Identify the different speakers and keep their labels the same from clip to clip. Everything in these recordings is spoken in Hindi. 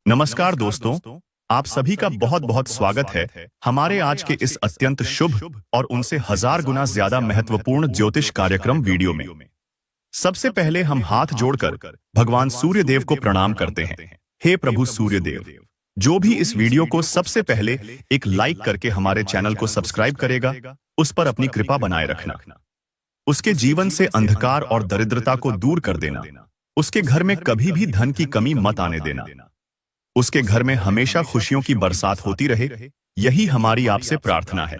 Speaker 1: नमस्कार दोस्तों, आप सभी का बहुत बहुत स्वागत है हमारे आज के इस अत्यंत शुभ और उनसे हजार गुना ज्यादा महत्वपूर्ण ज्योतिष कार्यक्रम वीडियो में। सबसे पहले हम हाथ जोड़कर भगवान सूर्य देव को प्रणाम करते हैं। हे प्रभु सूर्य देव, जो भी इस वीडियो को सबसे पहले एक लाइक करके हमारे चैनल को सब्सक्राइब करेगा, उस पर अपनी कृपा बनाए रखना। उसके जीवन से अंधकार और दरिद्रता को दूर कर देना। उसके घर में कभी भी धन की कमी मत आने देना। उसके घर में हमेशा खुशियों की बरसात होती रहे, यही हमारी आपसे प्रार्थना है।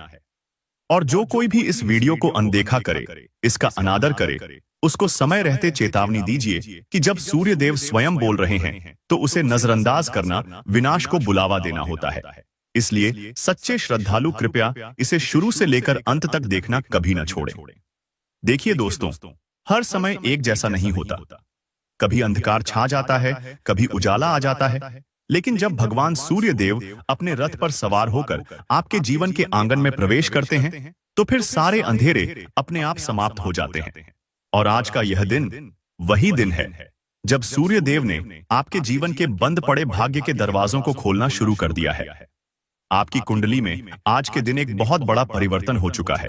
Speaker 1: और जो कोई भी इस वीडियो को अनदेखा करे, इसका अनादर करे, उसको समय रहते चेतावनी दीजिए कि जब सूर्य देव स्वयं बोल रहे हैं तो उसे नजरअंदाज करना विनाश को बुलावा देना होता है। इसलिए सच्चे श्रद्धालु कृपया इसे शुरू से लेकर अंत तक देखना कभी न छोड़ें। देखिए दोस्तों, हर समय एक जैसा नहीं होता। कभी अंधकार छा जाता है, कभी उजाला आ जाता है, लेकिन जब भगवान सूर्य देव अपने रथ पर सवार होकर आपके जीवन के आंगन में प्रवेश करते हैं तो फिर सारे अंधेरे अपने आप समाप्त हो जाते हैं। और आज का यह दिन वही दिन है जब सूर्य देव ने आपके जीवन के बंद पड़े भाग्य के दरवाजों को खोलना शुरू कर दिया है। आपकी कुंडली में आज के दिन एक बहुत बड़ा परिवर्तन हो चुका है।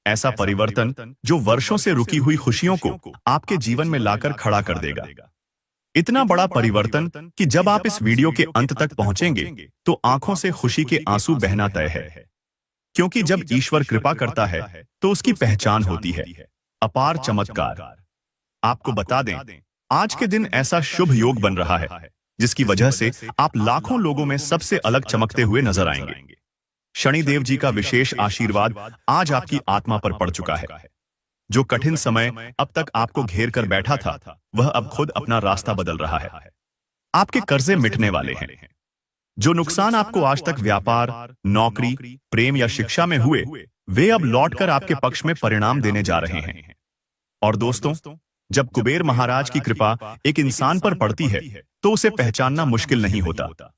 Speaker 1: ऐसा परिवर्तन जो वर्षों से रुकी हुई खुशियों को आपके जीवन में लाकर खड़ा कर देगा। इतना बड़ा परिवर्तन कि जब आप इस वीडियो के अंत तक पहुंचेंगे तो आंखों से खुशी के आंसू बहना तय है। क्योंकि जब ईश्वर कृपा करता है तो उसकी पहचान होती है अपार चमत्कार। आपको बता दें, आज के दिन ऐसा शुभ योग बन रहा है जिसकी वजह से आप लाखों लोगों में सबसे अलग चमकते हुए नजर आएंगे। शनिदेव जी का विशेष आशीर्वाद आज आपकी आत्मा पर पड़ चुका है। जो कठिन समय अब तक आपको घेर कर बैठा था, वह अब खुद अपना रास्ता बदल रहा है। आपके कर्जे मिटने वाले हैं। जो नुकसान आपको आज तक व्यापार, नौकरी, प्रेम या शिक्षा में हुए, वे अब लौटकर आपके पक्ष में परिणाम देने जा रहे हैं। और दोस्तों, जब कुबेर महाराज की कृपा एक इंसान पर पड़ती है तो उसे पहचानना मुश्किल नहीं होता।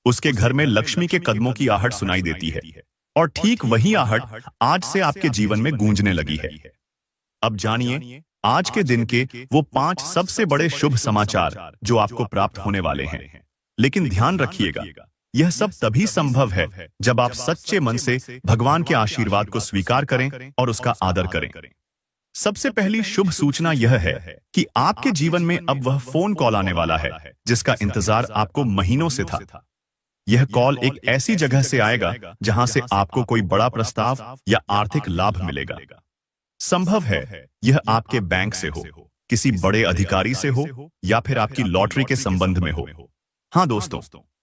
Speaker 1: उसके घर में लक्ष्मी के कदमों की आहट सुनाई देती है, और ठीक वही आहट आज से आपके जीवन में गूंजने लगी है। अब जानिए आज के दिन के वो 5 सबसे बड़े शुभ समाचार जो आपको प्राप्त होने वाले हैं। लेकिन ध्यान रखिएगा, यह सब तभी संभव है जब आप सच्चे मन से भगवान के आशीर्वाद को स्वीकार करें और उसका आदर करें। सबसे पहली शुभ सूचना यह है कि आपके जीवन में अब वह फोन कॉल आने वाला है जिसका इंतजार आपको महीनों से था। यह कॉल एक ऐसी जगह से आएगा जहां से आपको कोई बड़ा प्रस्ताव या आर्थिक लाभ मिलेगा। संभव है यह आपके बैंक से हो, किसी बड़े अधिकारी से हो, या फिर आपकी लॉटरी के संबंध में हो। हाँ दोस्तों,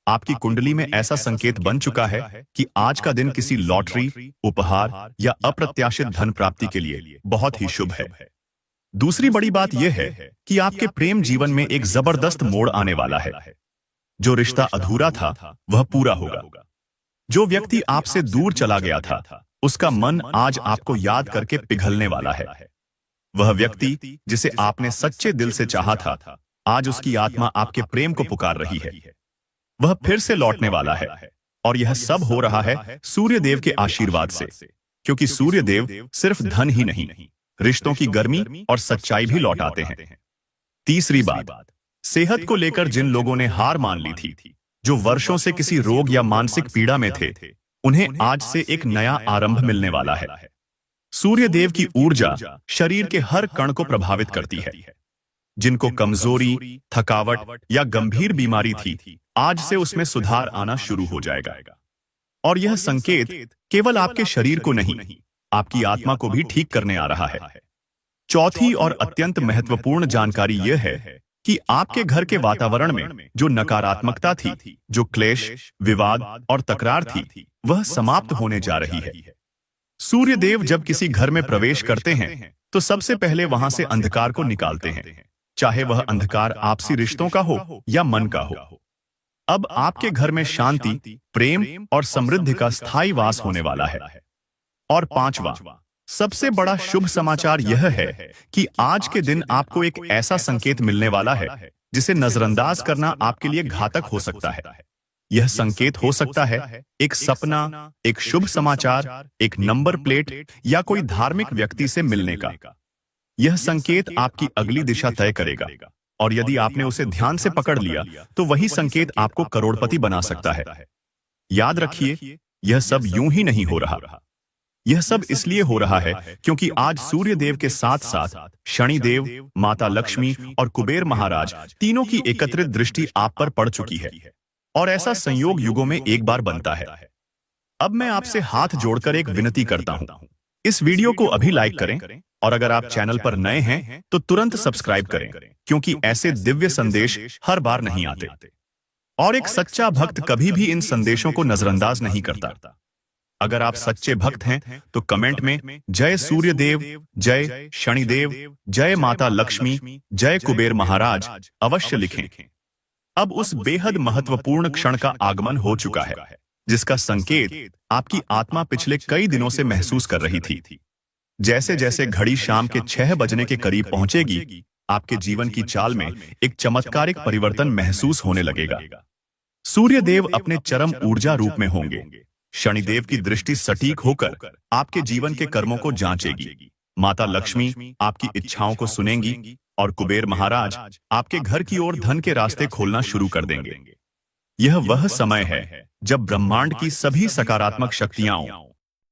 Speaker 1: आपकी कुंडली में ऐसा संकेत बन चुका है कि आज का दिन किसी लॉटरी, उपहार या अप्रत्याशित धन प्राप्ति के लिए बहुत ही शुभ है। दूसरी बड़ी बात यह है कि आपके प्रेम जीवन में एक जबरदस्त मोड़ आने वाला है। जो रिश्ता अधूरा था वह पूरा होगा। जो व्यक्ति आपसे दूर चला गया था, उसका मन आज आपको याद करके पिघलने वाला है। वह व्यक्ति जिसे आपने सच्चे दिल से चाहा था, आज उसकी आत्मा आपके प्रेम को पुकार रही है। वह फिर से लौटने वाला है, और यह सब हो रहा है सूर्य देव के आशीर्वाद से। क्योंकि सूर्य देव सिर्फ धन ही नहीं, रिश्तों की गर्मी और सच्चाई भी लौटाते हैं। तीसरी बात, सेहत को लेकर जिन लोगों ने हार मान ली थी, जो वर्षों से किसी रोग या मानसिक पीड़ा में थे, उन्हें आज से एक नया आरंभ मिलने वाला है। सूर्य देव की ऊर्जा शरीर के हर कण को प्रभावित करती है। जिनको कमजोरी, थकावट या गंभीर बीमारी थी, आज से उसमें सुधार आना शुरू हो जाएगा। और यह संकेत केवल आपके शरीर को नहीं, आपकी आत्मा को भी ठीक करने आ रहा है। चौथी और अत्यंत महत्वपूर्ण जानकारी यह है कि आपके घर के वातावरण में जो नकारात्मकता थी, जो क्लेश, विवाद और तकरार थी, वह समाप्त होने जा रही है। सूर्य देव जब किसी घर में प्रवेश करते हैं तो सबसे पहले वहां से अंधकार को निकालते हैं, चाहे वह अंधकार आपसी रिश्तों का हो या मन का हो। अब आपके घर में शांति, प्रेम और समृद्धि का स्थायी वास होने वाला है। और पांचवा सबसे बड़ा शुभ समाचार यह है कि आज के दिन आपको एक ऐसा संकेत मिलने वाला है जिसे नजरअंदाज करना आपके लिए घातक हो सकता है। यह संकेत हो सकता है एक सपना, एक शुभ समाचार, एक नंबर प्लेट या कोई धार्मिक व्यक्ति से मिलने का। यह संकेत आपकी अगली दिशा तय करेगा। और यदि आपने उसे ध्यान से पकड़ लिया तो वही संकेत आपको करोड़पति बना सकता है। याद रखिए, यह सब यूं ही नहीं हो रहा। यह सब इसलिए हो रहा है क्योंकि आज सूर्य देव के साथ साथ शनि देव, माता लक्ष्मी और कुबेर महाराज तीनों की एकत्रित दृष्टि आप पर पड़ चुकी है। और ऐसा संयोग युगों में एक बार बनता है। अब मैं आपसे हाथ जोड़कर एक विनती करता हूं, इस वीडियो को अभी लाइक करें और अगर आप चैनल पर नए हैं तो तुरंत सब्सक्राइब करें, क्योंकि ऐसे दिव्य संदेश हर बार नहीं आते और एक सच्चा भक्त कभी भी इन संदेशों को नजरअंदाज नहीं करता। अगर आप सच्चे भक्त हैं तो कमेंट में जय सूर्य देव, जय शनिदेव, जय माता लक्ष्मी, जय कुबेर महाराज अवश्य लिखें। अब उस बेहद महत्वपूर्ण क्षण का आगमन हो चुका है, जिसका संकेत आपकी आत्मा पिछले कई दिनों से महसूस कर रही थी। जैसे जैसे घड़ी शाम के 6 बजने के करीब पहुंचेगी, आपके जीवन की चाल में एक चमत्कारिक परिवर्तन महसूस होने लगेगा। सूर्य देव अपने चरम ऊर्जा रूप में होंगे। शनिदेव की दृष्टि सटीक होकर आपके जीवन के कर्मों को जांचेगी। माता लक्ष्मी आपकी इच्छाओं को सुनेंगी और कुबेर महाराज आपके घर की ओर धन के रास्ते खोलना शुरू कर देंगे। यह वह समय है जब ब्रह्मांड की सभी सकारात्मक शक्तियां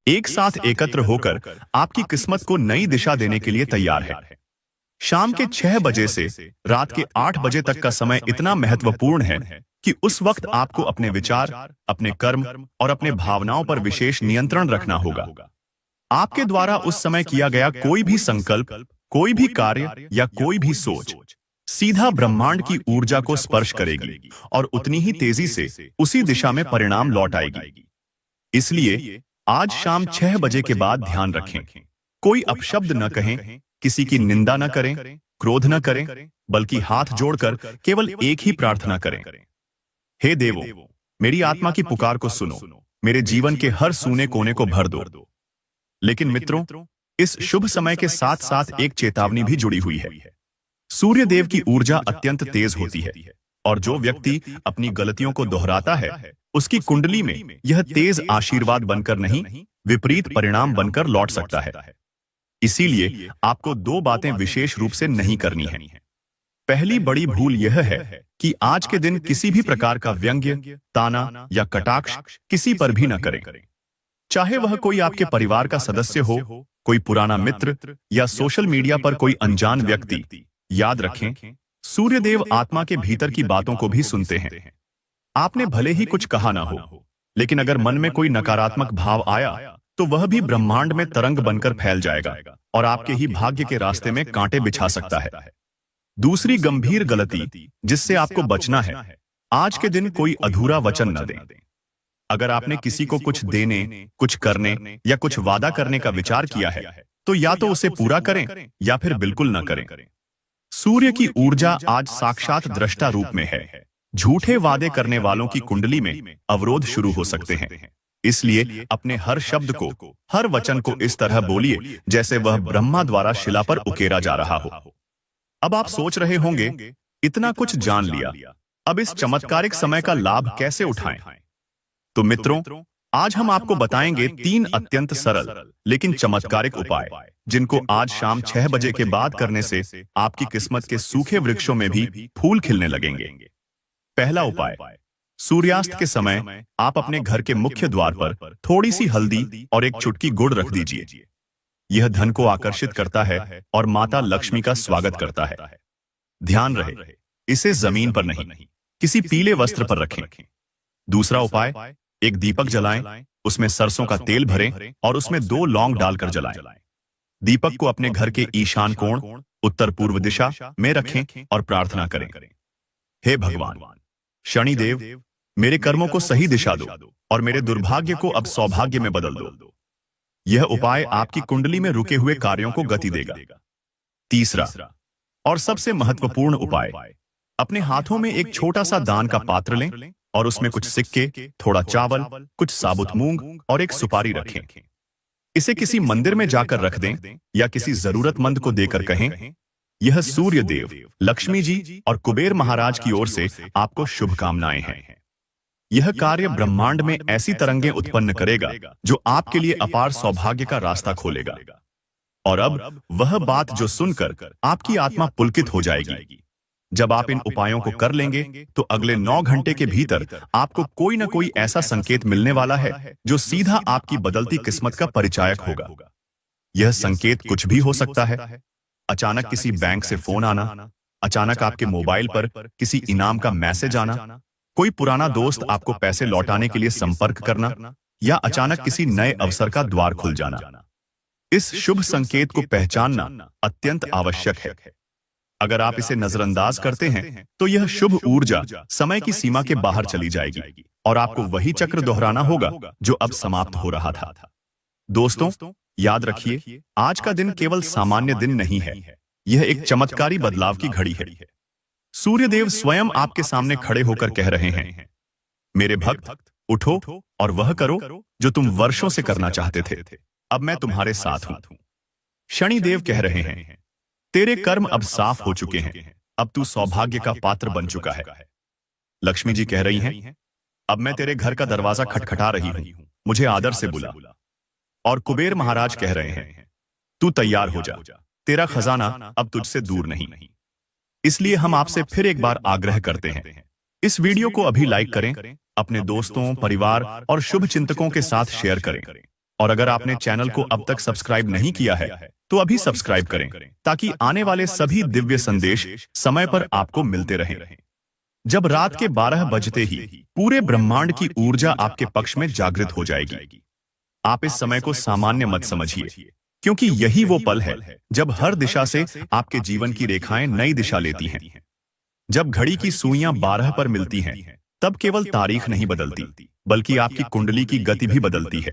Speaker 1: एक साथ एकत्र होकर आपकी किस्मत को नई दिशा देने के लिए तैयार है। शाम के 6 बजे से रात के 8 बजे तक का समय इतना महत्वपूर्ण है कि उस वक्त आपको अपने विचार, अपने कर्म और अपने भावनाओं पर विशेष नियंत्रण रखना होगा। आपके द्वारा उस समय किया गया कोई भी संकल्प, कोई भी कार्य या कोई भी सोच सीधा ब्रह्मांड की ऊर्जा को स्पर्श करेगी और उतनी ही तेजी से उसी दिशा में परिणाम लौट आएगी। इसलिए आज शाम 6 बजे के बाद ध्यान रखें, कोई अपशब्द न कहें, किसी की निंदा न करें, क्रोध न करें, बल्कि हाथ जोड़कर केवल एक ही प्रार्थना करें। हे देवों, मेरी आत्मा की पुकार को सुनो, मेरे जीवन के हर सूने कोने को भर दो। लेकिन मित्रों, इस शुभ समय के साथ साथ एक चेतावनी भी जुड़ी हुई है। सूर्य देव की ऊर्जा अत्यंत तेज होती है और जो व्यक्ति अपनी गलतियों को दोहराता है, उसकी कुंडली में यह तेज आशीर्वाद बनकर नहीं, विपरीत परिणाम बनकर लौट सकता है। इसीलिए आपको 2 बातें विशेष रूप से नहीं करनी है। पहली बड़ी भूल यह है कि आज के दिन किसी भी प्रकार का व्यंग्य, ताना या कटाक्ष किसी पर भी न करें, चाहे वह कोई आपके परिवार का सदस्य हो, कोई पुराना मित्र या सोशल मीडिया पर कोई अनजान व्यक्ति। याद रखें, सूर्यदेव आत्मा के भीतर की बातों को भी सुनते हैं। आपने भले ही कुछ कहा ना हो, लेकिन अगर मन में कोई नकारात्मक भाव आया तो वह भी ब्रह्मांड में तरंग बनकर फैल जाएगा और आपके ही भाग्य के रास्ते में कांटे बिछा सकता है। दूसरी गंभीर गलती जिससे आपको बचना है, आज के दिन कोई अधूरा वचन न दें। अगर आपने किसी को कुछ देने, कुछ करने या कुछ वादा करने का विचार किया है, तो या तो उसे पूरा करें या फिर बिल्कुल न करें। सूर्य की ऊर्जा आज साक्षात दृष्टा रूप में है। झूठे वादे करने वालों की कुंडली में अवरोध शुरू हो सकते हैं। इसलिए अपने हर शब्द को, हर वचन को इस तरह बोलिए जैसे वह ब्रह्मा द्वारा शिला पर उकेरा जा रहा हो। अब आप सोच रहे होंगे, इतना कुछ जान लिया, अब इस चमत्कारिक समय का लाभ कैसे उठाएं? तो मित्रों, आज हम आपको बताएंगे 3 अत्यंत सरल लेकिन चमत्कारिक उपाय, जिनको आज शाम 6 बजे के बाद करने से आपकी किस्मत के सूखे वृक्षों में भी फूल खिलने लगेंगे। पहला उपाय, सूर्यास्त के समय आप अपने घर के मुख्य द्वार पर थोड़ी सी हल्दी और एक चुटकी गुड़ रख दीजिए। यह धन को आकर्षित करता है और माता लक्ष्मी का स्वागत करता है। ध्यान रहे, इसे जमीन पर नहीं, किसी पीले वस्त्र पर रखें। दूसरा उपाय, एक दीपक जलाएं, उसमें सरसों का तेल भरें और उसमें 2 लौंग डालकर जलाएं। दीपक को अपने घर के ईशान कोण, उत्तर पूर्व दिशा में रखें और प्रार्थना करें, हे भगवान शनिदेव, मेरे कर्मों को सही दिशा दो और मेरे दुर्भाग्य को अब सौभाग्य में बदल दो। यह उपाय आपकी कुंडली में रुके हुए कार्यों को गति देगा। तीसरा और सबसे महत्वपूर्ण उपाय, अपने हाथों में एक छोटा सा दान का पात्र लें और उसमें कुछ सिक्के, थोड़ा चावल, कुछ साबुत मूंग और एक सुपारी रखें। इसे किसी मंदिर में जाकर रख दें या किसी जरूरतमंद को देकर कहें, यह सूर्य देव, लक्ष्मी जी और कुबेर महाराज की ओर से आपको शुभकामनाएं हैं। यह कार्य ब्रह्मांड में ऐसी तरंगें उत्पन्न करेगा जो आपके लिए अपार सौभाग्य का रास्ता खोलेगा। और अब वह बात जो सुनकर आपकी आत्मा पुलकित हो जाएगी, जब आप इन उपायों को कर लेंगे तो अगले 9 घंटे के भीतर आपको कोई ना कोई ऐसा संकेत मिलने वाला है जो सीधा आपकी बदलती किस्मत का परिचायक होगा। यह संकेत कुछ भी हो सकता है। अचानक किसी बैंक से फोन आना, अचानक आपके मोबाइल पर किसी इनाम का मैसेज आना, कोई पुराना दोस्त आपको पैसे लौटाने के लिए संपर्क करना, या अचानक किसी नए अवसर का द्वार खुल जाना। इस शुभ संकेत को पहचानना अत्यंत आवश्यक है। अगर आप इसे नजरअंदाज करते हैं तो यह शुभ ऊर्जा समय की सीमा के बाहर चली जाएगी और आपको वही चक्र दोहराना होगा जो अब समाप्त हो रहा था। दोस्तों, याद रखिए, आज का दिन केवल सामान्य दिन नहीं है, यह एक चमत्कारी बदलाव की घड़ी है। सूर्यदेव स्वयं आपके सामने खड़े होकर कह रहे हैं, मेरे भक्त, उठो और वह करो जो तुम वर्षों से करना चाहते थे। अब मैं तुम्हारे साथ हूं। शनिदेव कह रहे हैं, तेरे कर्म अब साफ हो चुके हैं, अब तू सौभाग्य का पात्र बन चुका है। लक्ष्मी जी कह रही हैं, अब मैं तेरे घर का दरवाजा खटखटा रही हूं, मुझे आदर से बुला। और कुबेर महाराज कह रहे हैं, तू तैयार हो जा, तेरा खजाना अब तुझसे दूर नहीं। इसलिए हम आपसे फिर एक बार आग्रह करते हैं, इस वीडियो को अभी लाइक करें, अपने दोस्तों, परिवार और शुभ चिंतकों के साथ शेयर करें। और अगर आपने चैनल को अब तक सब्सक्राइब नहीं किया है तो अभी सब्सक्राइब करें ताकि आने वाले सभी दिव्य संदेश समय पर आपको मिलते रहें। जब रात के 12 बजते ही पूरे ब्रह्मांड की ऊर्जा आपके पक्ष में जागृत हो जाएगी। आप इस समय को सामान्य मत समझिए, क्योंकि यही वो पल है जब हर दिशा से आपके जीवन की रेखाएं नई दिशा लेती हैं। जब घड़ी की सुइयां 12 पर मिलती हैं, तब केवल तारीख नहीं बदलती, बल्कि आपकी कुंडली की गति भी बदलती है।